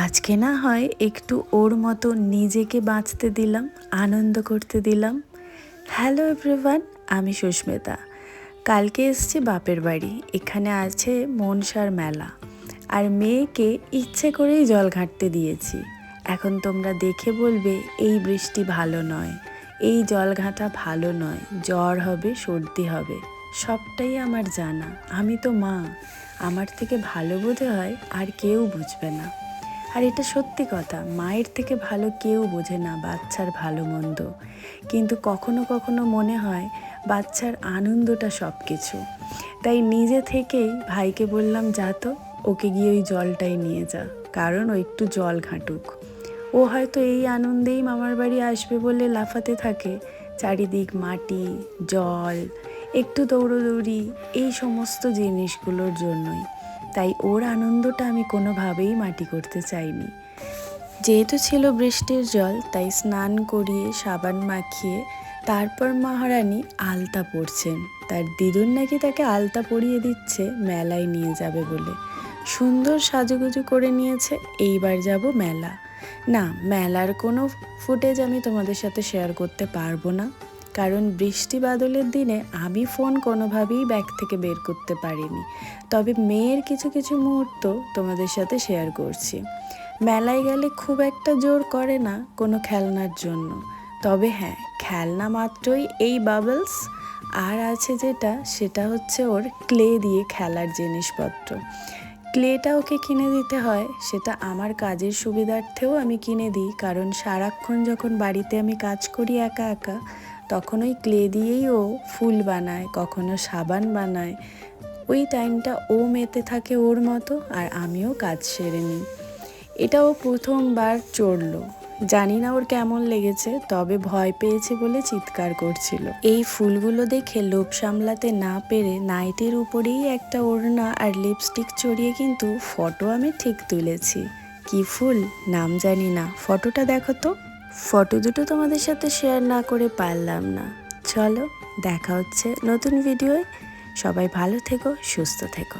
আজকে না হয় একটু ওর মতো নিজেকে বাঁচতে দিলাম, আনন্দ করতে দিলাম। হ্যালো এভরিওয়ান, আমি সুস্মিতা। কালকে এসছি বাপের বাড়ি। এখানে আছে মনসার মেলা, আর মেয়েকে ইচ্ছে করেই জল ঘাঁটতে দিয়েছি। এখন তোমরা দেখে বলবে এই বৃষ্টি ভালো নয়, এই জল ঘাঁটা ভালো নয়, জ্বর হবে, সর্দি হবে। সবটাই আমার জানা, আমি তো মা, আমার থেকে ভালো বোধ হয় আর কেউ বুঝবে না। আর এটা সত্যি কথা, মায়ের থেকে ভালো কেউ বোঝে না বাচ্চার ভালো মন্দ। কিন্তু কখনো কখনো মনে হয় বাচ্চার আনন্দটা সব কিছু। তাই নিজে থেকেই ভাইকে বললাম, যা তো ওকে গিয়ে ওই জলটাই নিয়ে যা, কারণ ও একটু জল ঘাঁটুক। ও হয়তো এই আনন্দেই মামার বাড়ি আসবে বলে লাফাতে থাকে। চারিদিক মাটি, জল, একটু দৌড়োদৌড়ি, এই সমস্ত জিনিসগুলোর জন্যই। তাই ওর আনন্দটা আমি কোনোভাবেই মাটি করতে চাইনি। যেহেতু ছিল বৃষ্টির জল, তাই স্নান করিয়ে সাবান মাখিয়ে তারপর মহারানী আলতা পরছেন। তার দিদুন নাকি তাকে আলতা পরিয়ে দিচ্ছে মেলায় নিয়ে যাবে বলে। সুন্দর সাজুগুজু করে নিয়েছে, এইবার যাব মেলা। না, মেলার কোনো ফুটেজ আমি তোমাদের সাথে শেয়ার করতে পারবো না, কারণ বৃষ্টি বাদলের দিনে আমি ফোন কোনোভাবেই ব্যাগ থেকে বের করতে পারিনি। তবে মেয়ের কিছু কিছু মুহূর্ত তোমাদের সাথে শেয়ার করছি। মেলায় গেলে খুব একটা জোর করে না কোনো খেলনার জন্য, তবে হ্যাঁ, খেলনা মাত্রই এই বাবলস, আর আছে যেটা, সেটা হচ্ছে ওর ক্লে দিয়ে খেলার জিনিসপত্র। ক্লেটা ওকে কিনে দিতে হয়, সেটা আমার কাজের সুবিধার্থেও আমি কিনে দিই, কারণ সারাক্ষণ যখন বাড়িতে আমি কাজ করি একা একা, তখন ওই ক্লে দিয়েই ও ফুল বানায়, কখনো সাবান বানায়। ওই টাইমটা ও মেতে থাকে ওর মতো, আর আমিও কাজ সেরে নিই। এটা ও প্রথমবার চড়লো, জানি না ওর কেমন লেগেছে, তবে ভয় পেয়েছে বলে চিৎকার করছিল। এই ফুলগুলো দেখে লোভ সামলাতে না পেরে নাইটির উপরেই একটা ওড়না আর লিপস্টিক চড়িয়ে কিন্তু ফটো আমি ঠিক তুলেছি। কি ফুল নাম জানি না, ফটোটা দেখো তো। ফটো দুটো তোমাদের সাথে শেয়ার না করে পারলাম না। চলো, দেখা হচ্ছে নতুন ভিডিওয়। সবাই ভালো থেকো, সুস্থ থেকো।